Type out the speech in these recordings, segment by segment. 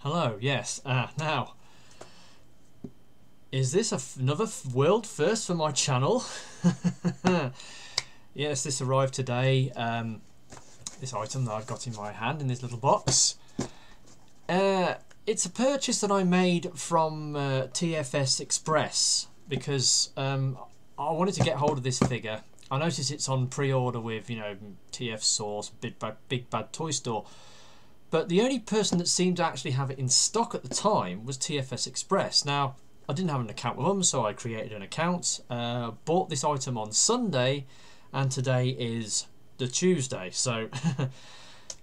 Hello, yes. Now, is this another world first for my channel? Yes, this arrived today. This item that I've got in my hand in this little box. It's a purchase that I made from TFS Express because I wanted to get hold of this figure. I noticed it's on pre-order with, you know, TF Source, Big Bad Toy Store. But the only person that seemed to actually have it in stock at the time was TFS Express. Now, I didn't have an account with them, so I created an account, bought this item on Sunday, and today is the Tuesday. So,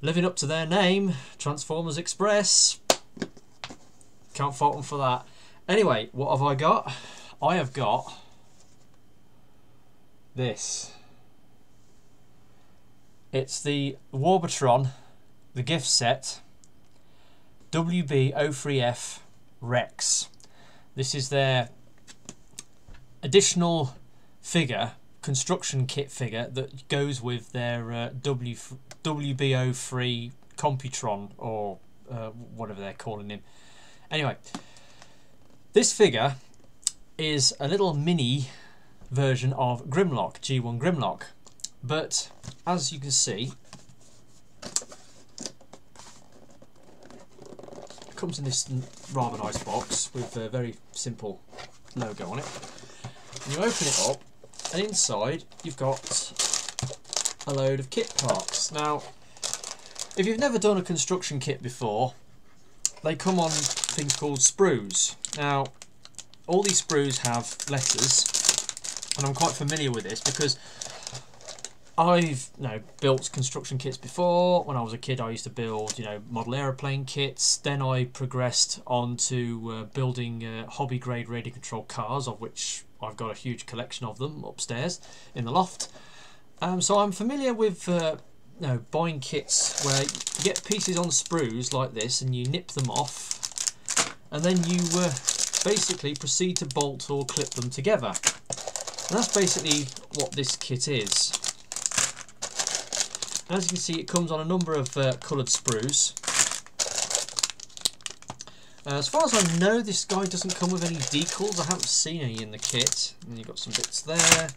living up to their name, Transformers Express. Can't fault them for that. Anyway, what have I got? I have got this. It's the Warbotron, the gift set, WB03 Rex. This is their additional figure, construction kit figure that goes with their WB03 Computron, or whatever they're calling him. Anyway, this figure is a little mini version of Grimlock, G1 Grimlock, but as you can see, it comes in this rather nice box with a very simple logo on it. And you open it up, and inside you've got a load of kit parts. Now, if you've never done a construction kit before, they come on things called sprues. Now, all these sprues have letters, and I'm quite familiar with this because I've built construction kits before. When I was a kid, I used to build model aeroplane kits. Then I progressed on to building hobby grade radio control cars, of which I've got a huge collection of them upstairs in the loft. So I'm familiar with buying kits where you get pieces on sprues like this and you nip them off, and then you basically proceed to bolt or clip them together. And that's basically what this kit is. As you can see, it comes on a number of coloured sprues. As far as I know, this guy doesn't come with any decals. I haven't seen any in the kit. And you've got some bits there,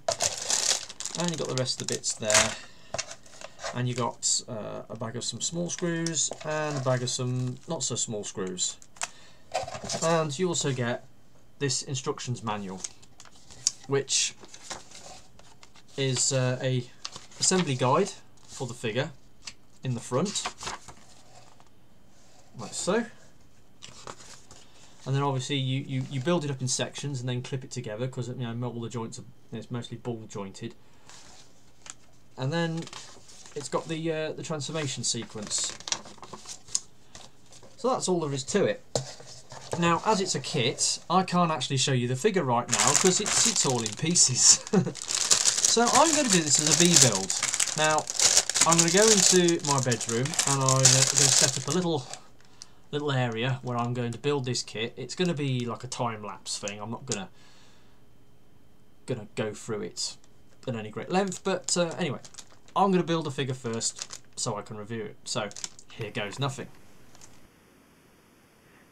and you've got the rest of the bits there. And you got a bag of some small screws and a bag of some not so small screws. And you also get this instructions manual, which is a assembly guide for the figure in the front, like so. And then obviously you build it up in sections and then clip it together because all the joints are it's mostly ball jointed. And then it's got the transformation sequence. So that's all there is to it. Now, as it's a kit, I can't actually show you the figure right now because it's all in pieces. So I'm going to do this as a V-build. Now, I'm going to go into my bedroom and I'm going to set up a little area where I'm going to build this kit. It's going to be like a time-lapse thing. I'm not going to go through it at any great length, but anyway, I'm going to build a figure first so I can review it. So here goes nothing.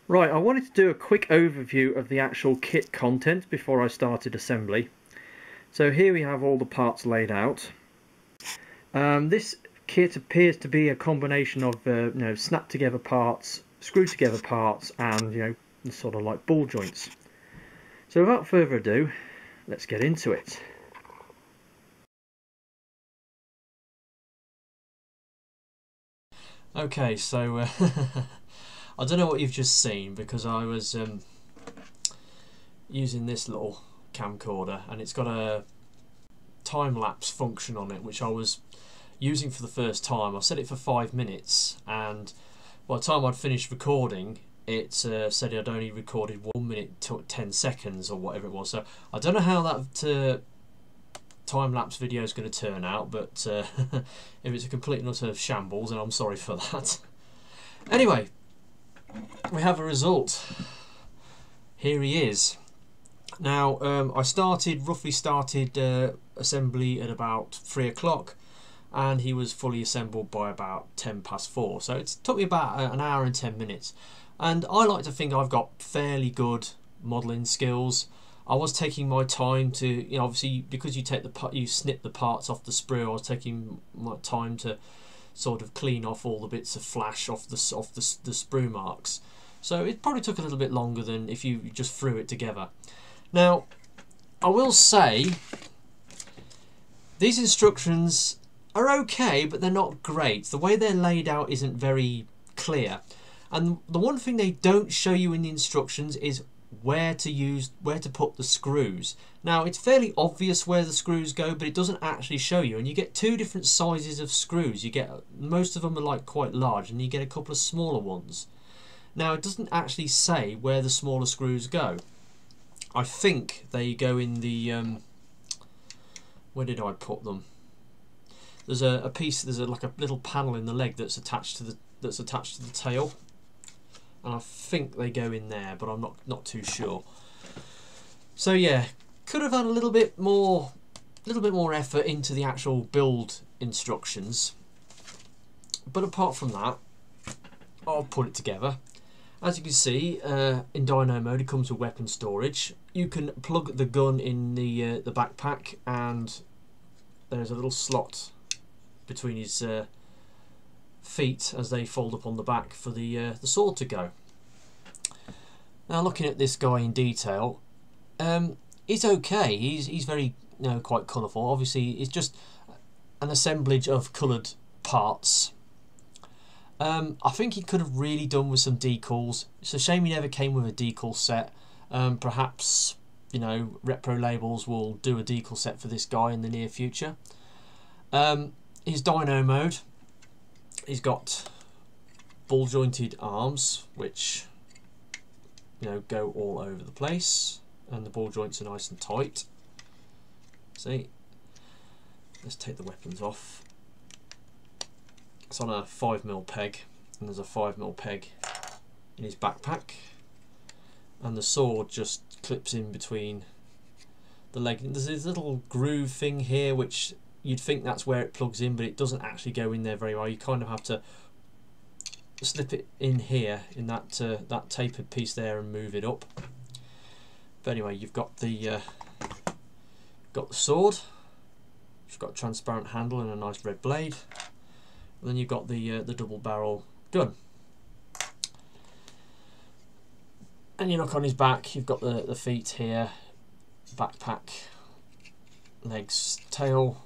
Right, I wanted to do a quick overview of the actual kit content before I started assembly. So here we have all the parts laid out. This kit appears to be a combination of snap together parts, screw together parts, and sort of like ball joints. So without further ado, let's get into it. Okay, so I don't know what you've just seen because I was using this little camcorder and it's got a time-lapse function on it, which I was using for the first time. I set it for 5 minutes, and by the time I'd finished recording, it said I'd only recorded 1 minute 10 seconds or whatever it was. So I don't know how that time-lapse video is going to turn out, but if it's a complete and utter shambles, then I'm sorry for that. Anyway, we have a result. Here he is. Now, I roughly started assembly at about 3 o'clock, and he was fully assembled by about 4:10. So it took me about an hour and 10 minutes. And I like to think I've got fairly good modelling skills. I was taking my time to, you know, obviously because you snip the parts off the sprue, I was taking my time to sort of clean off all the bits of flash off the sprue marks. So it probably took a little bit longer than if you just threw it together. Now, I will say these instructions are okay, but they're not great. The way they're laid out isn't very clear. And the one thing they don't show you in the instructions is where to put the screws. Now, it's fairly obvious where the screws go, but it doesn't actually show you. And you get two different sizes of screws. You get, most of them are like quite large, and you get a couple of smaller ones. Now, it doesn't actually say where the smaller screws go. I think they go in the where did I put them? There's a piece. There's like a little panel in the leg that's attached to the tail, and I think they go in there, but I'm not too sure. So yeah, could have had a little bit more effort into the actual build instructions. But apart from that, I'll put it together. As you can see, in dyno mode, it comes with weapon storage. You can plug the gun in the backpack, and there's a little slot between his feet as they fold up on the back for the sword to go. Now, looking at this guy in detail, it's okay. He's very, you know, quite colourful. Obviously, it's just an assemblage of coloured parts. I think he could have really done with some decals. It's a shame he never came with a decal set. Perhaps, you know, Repro Labels will do a decal set for this guy in the near future. His dyno mode, he's got ball jointed arms, which, you know, go all over the place, and the ball joints are nice and tight. See, let's take the weapons off. It's on a 5mm peg, and there's a 5mm peg in his backpack, and the sword just clips in between the leg. There's this little groove thing here, which you'd think that's where it plugs in, but it doesn't actually go in there very well. You kind of have to slip it in here, in that that tapered piece there, and move it up. But anyway, you've got the sword. It's got a transparent handle and a nice red blade. And then you've got the double barrel gun. And you look on his back, you've got the feet here, backpack, legs, tail.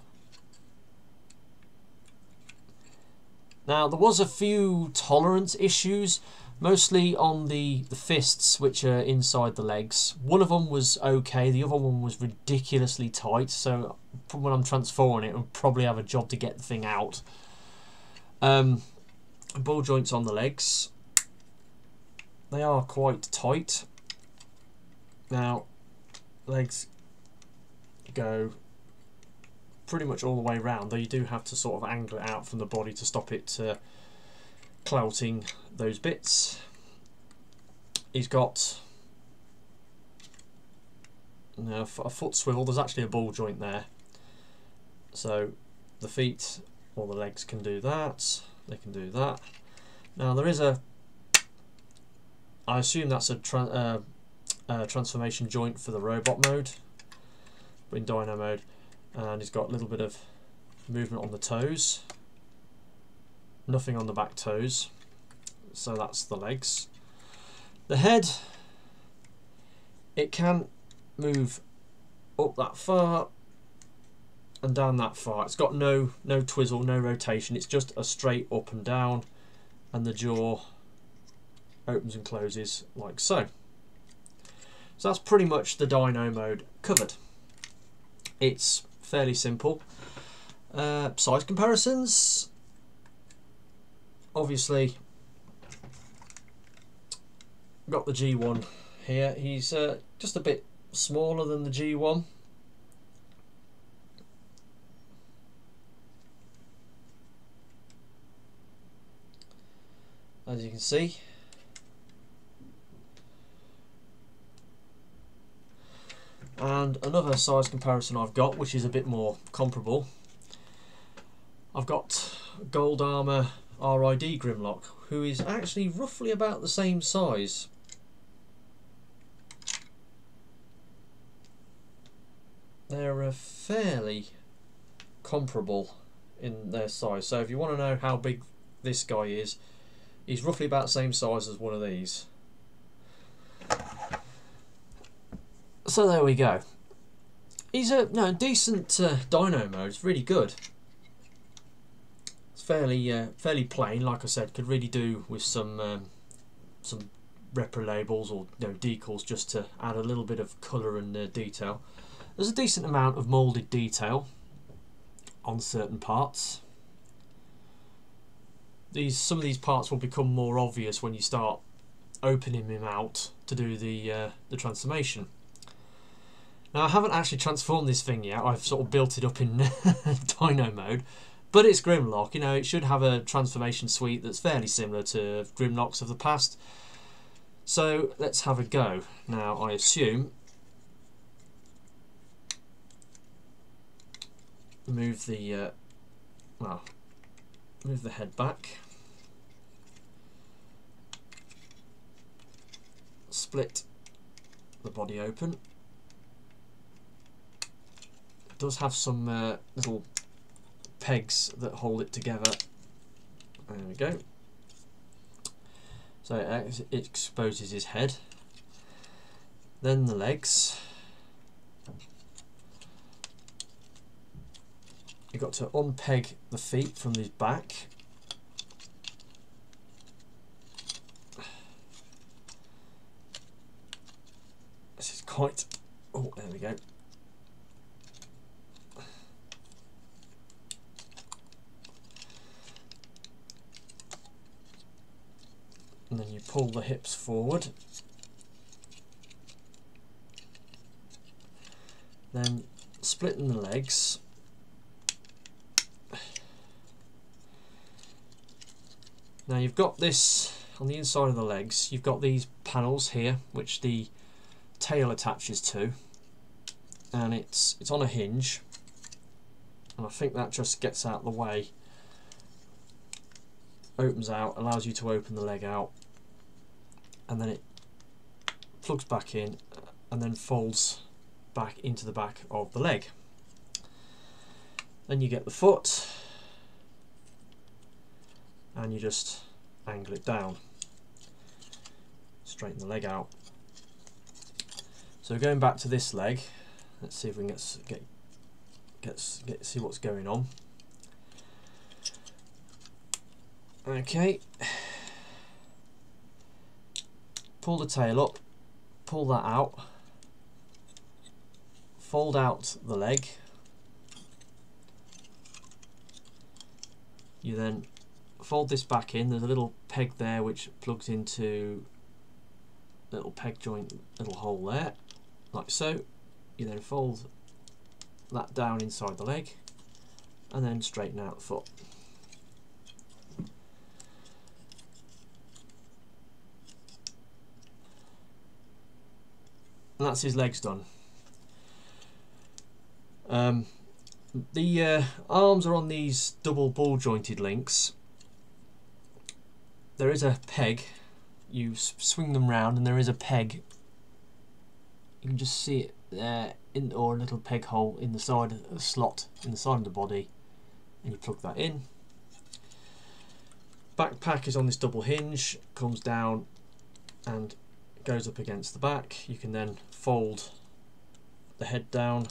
Now, there was a few tolerance issues, mostly on the fists, which are inside the legs. One of them was okay, the other one was ridiculously tight, so when I'm transforming it, I'll probably have a job to get the thing out. Ball joints on the legs, they are quite tight. Now, legs go pretty much all the way round, though you do have to sort of angle it out from the body to stop it clouting those bits. He's got, you know, a foot swivel. There's actually a ball joint there, so the feet or the legs can do that, they can do that. Now there is a, I assume that's a transformation joint for the robot mode, in dyno mode, and he's got a little bit of movement on the toes, nothing on the back toes, so that's the legs. The head, it can move up that far and down that far. It's got no twizzle, no rotation. It's just a straight up and down, and the jaw opens and closes like so. So that's pretty much the dyno mode covered. It's fairly simple. Size comparisons, obviously got the G1 here. He's just a bit smaller than the G1. As you can see, and another size comparison I've got, which is a bit more comparable. I've got gold armour RID Grimlock, who is actually roughly about the same size. They're fairly comparable in their size. So if you want to know how big this guy is, he's roughly about the same size as one of these. So there we go. He's a decent dyno mode. It's really good. It's fairly plain, like I said. Could really do with some repro labels or decals just to add a little bit of colour and detail. There's a decent amount of moulded detail on certain parts. Some of these parts will become more obvious when you start opening him out to do the transformation. Now I haven't actually transformed this thing yet. I've sort of built it up in dyno mode, but it's Grimlock. It should have a transformation suite that's fairly similar to Grimlocks of the past. So let's have a go. Now I assume move the head back, split the body open. It does have some little pegs that hold it together. There we go. So it exposes his head, then the legs. You've got to unpeg the feet from his back. This is quite... oh, there we go. And then you pull the hips forward. Then splitting the legs. Now you've got this on the inside of the legs, you've got these panels here which the tail attaches to, and it's on a hinge, and I think that just gets out of the way, opens out, allows you to open the leg out, and then it plugs back in and then folds back into the back of the leg. Then you get the foot and you just angle it down, straighten the leg out. So going back to this leg, let's see if we can see what's going on. Okay, pull the tail up, pull that out, fold out the leg. You then fold this back in. There's a little peg there which plugs into a little peg joint, little hole there, like so. You then fold that down inside the leg and then straighten out the foot. And that's his legs done. The arms are on these double ball jointed links. There is a peg, you swing them round and there is a peg, you can just see it there, or a little peg hole in the side, a slot in the side of the body, and you plug that in. Backpack is on this double hinge, comes down and goes up against the back. You can then fold the head down.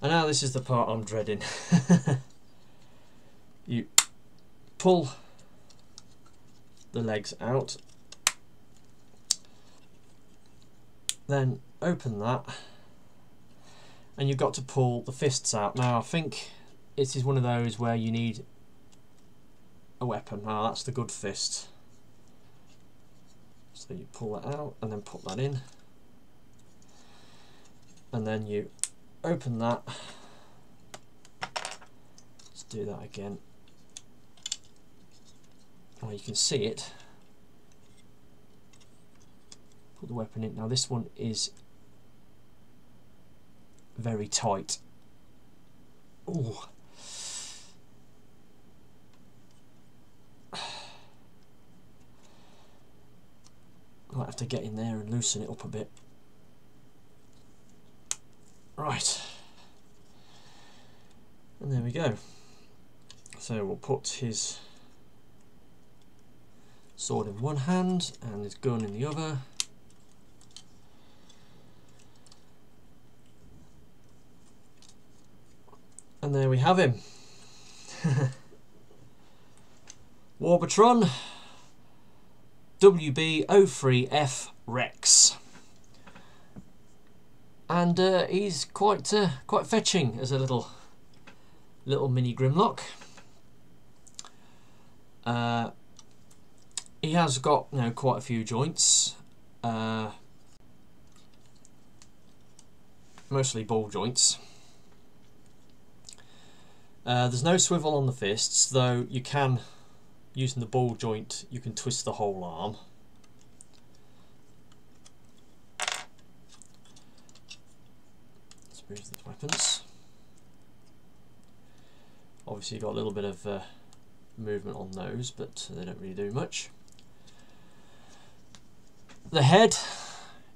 And now this is the part I'm dreading. You pull the legs out, then open that, and you've got to pull the fists out. Now I think it is one of those where you need a weapon. Now that's the good fist. So you pull that out and then put that in, and then you open that. Let's do that again. Oh, you can see it. Put the weapon in. Now this one is very tight. Ooh. Might have to get in there and loosen it up a bit. Right, and there we go. So we'll put his sword in one hand and his gun in the other. And there we have him. Warbotron WB03 Rex. And he's quite fetching as a little mini Grimlock. He has got, you know, quite a few joints, mostly ball joints. There's no swivel on the fists, though you can, using the ball joint, you can twist the whole arm. Let's move the weapons. Obviously you've got a little bit of movement on those, but they don't really do much. The head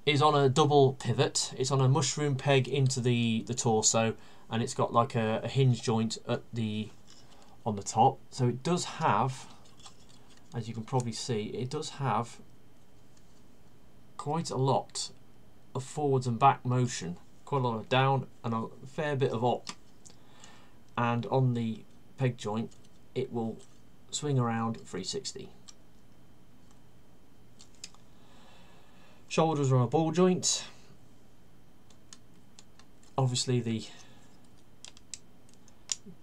is on a double pivot. It's on a mushroom peg into the torso, and it's got like a hinge joint at on the top. So it does have, as you can probably see, it does have quite a lot of forwards and back motion, quite a lot of down and a fair bit of up. And on the peg joint, it will swing around 360. Shoulders are on a ball joint. Obviously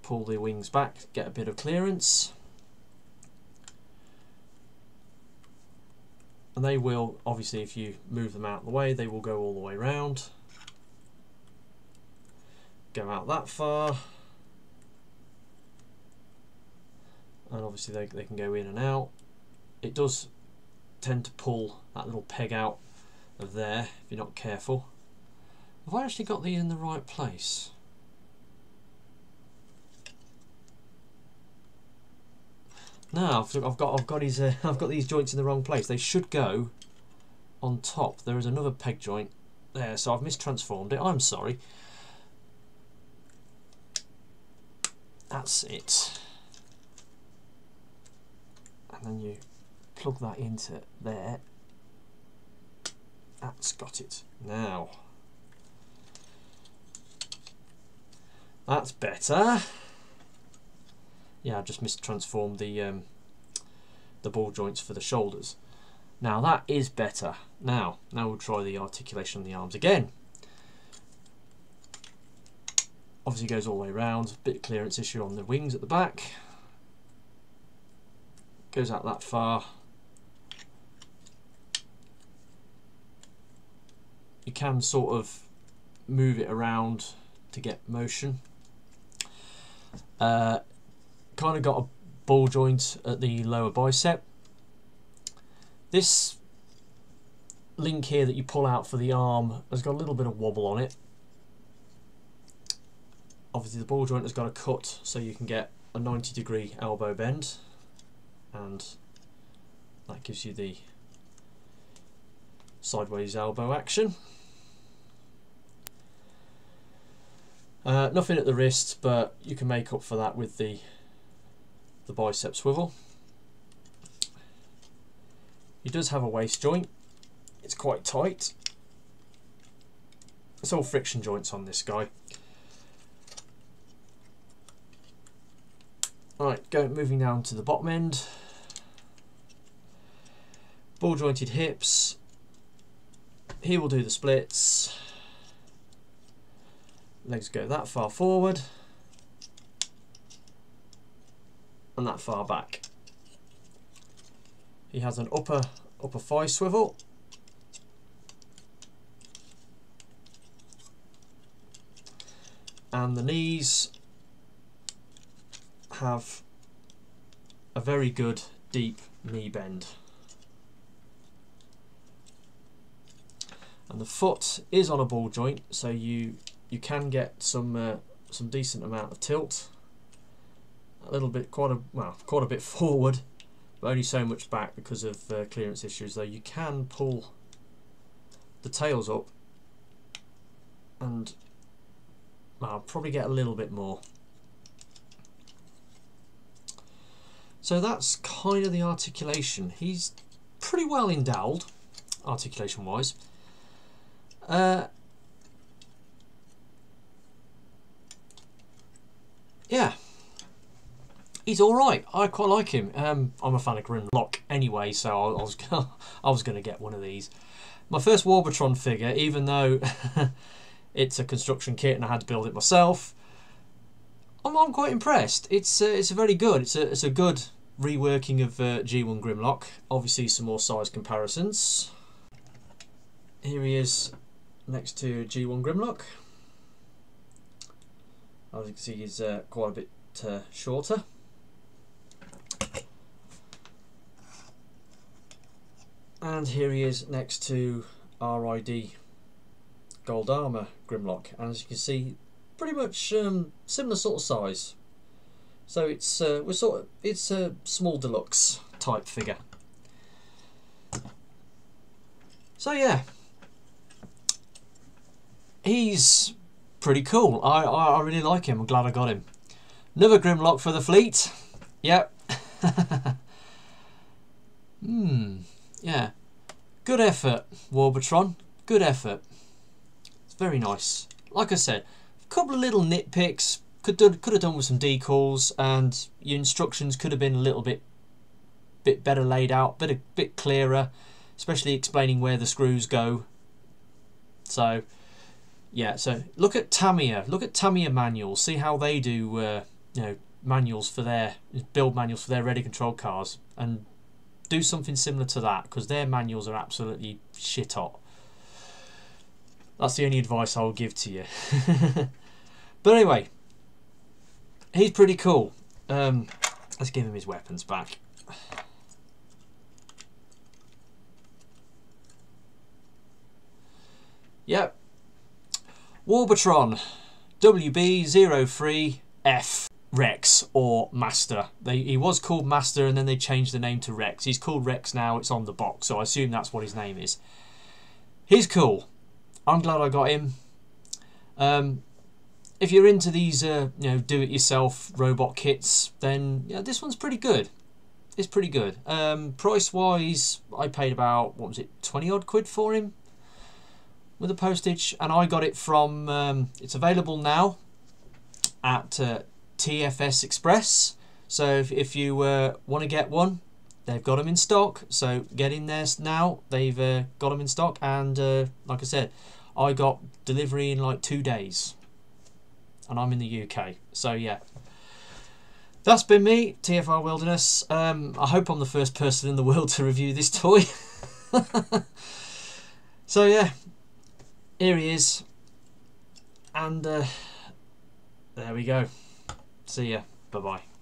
pull the wings back, get a bit of clearance. And they will, obviously if you move them out of the way, they will go all the way round. Go out that far. And obviously they can go in and out. It does tend to pull that little peg out of there if you're not careful. Have I actually got these in the right place? No, I've got these joints in the wrong place. They should go on top. There is another peg joint there, so I've mistransformed it. I'm sorry. That's it. And then you plug that into there. That's got it. Now that's better. Yeah, I've just mistransformed the ball joints for the shoulders. Now that is better. Now we'll try the articulation on the arms again. Obviously goes all the way around. Bit of clearance issue on the wings at the back. Goes out that far. You can sort of move it around to get motion. Kind of got a ball joint at the lower bicep. This link here that you pull out for the arm has got a little bit of wobble on it. Obviously the ball joint has got a cut so you can get a 90-degree elbow bend, and that gives you the sideways elbow action. Nothing at the wrist, but you can make up for that with the bicep swivel. He does have a waist joint. It's quite tight. It's all friction joints on this guy. Right, moving down to the bottom end. Ball jointed hips. He will do the splits. Legs go that far forward and that far back. He has an upper thigh swivel. And the knees have a very good deep knee bend. And the foot is on a ball joint, so you can get some decent amount of tilt. A little bit, quite a bit forward but only so much back because of clearance issues. Though you can pull the tails up and I'll probably get a little bit more. So that's kind of the articulation. He's pretty well endowed articulation wise. Yeah, he's all right. I quite like him. I'm a fan of Grimlock anyway, so I was going to get one of these. My first Warbotron figure, even though it's a construction kit and I had to build it myself, I'm quite impressed. It's very good. It's a good reworking of G1 Grimlock. Obviously, some more size comparisons. Here he is next to G1 Grimlock. As you can see, he's quite a bit shorter. And here he is next to RID Gold Armour Grimlock. And as you can see, pretty much similar sort of size. So it's it's a small deluxe type figure. So yeah, he's pretty cool. I really like him. I'm glad I got him. Another Grimlock for the fleet. Yep. Yeah. Good effort, Warbotron. Good effort. It's very nice. Like I said, a couple of little nitpicks. Could have done with some decals, and your instructions could have been a little bit better laid out, bit clearer, especially explaining where the screws go. So yeah, so look at Tamiya. Look at Tamiya manuals. See how they do, you know, manuals for their build manuals for their ready control cars, and do something similar to that, because their manuals are absolutely shit hot. That's the only advice I will give to you. But anyway, he's pretty cool. Let's give him his weapons back. Yep. Warbotron WB03 Rex, or Master. He was called Master and then they changed the name to Rex. He's called Rex now, it's on the box, so I assume that's what his name is. He's cool. I'm glad I got him. If you're into these you know, do-it-yourself robot kits, then yeah, this one's pretty good. It's pretty good. Price wise, I paid about, what was it, 20 odd quid for him with the postage, and I got it from it's available now at TFS Express. So if you want to get one, they've got them in stock, so get in there now. They've got them in stock, and like I said, I got delivery in like 2 days, and I'm in the UK. So yeah, that's been me, TFR Wilderness. I hope I'm the first person in the world to review this toy. So yeah, here he is, and there we go. See ya. Bye bye.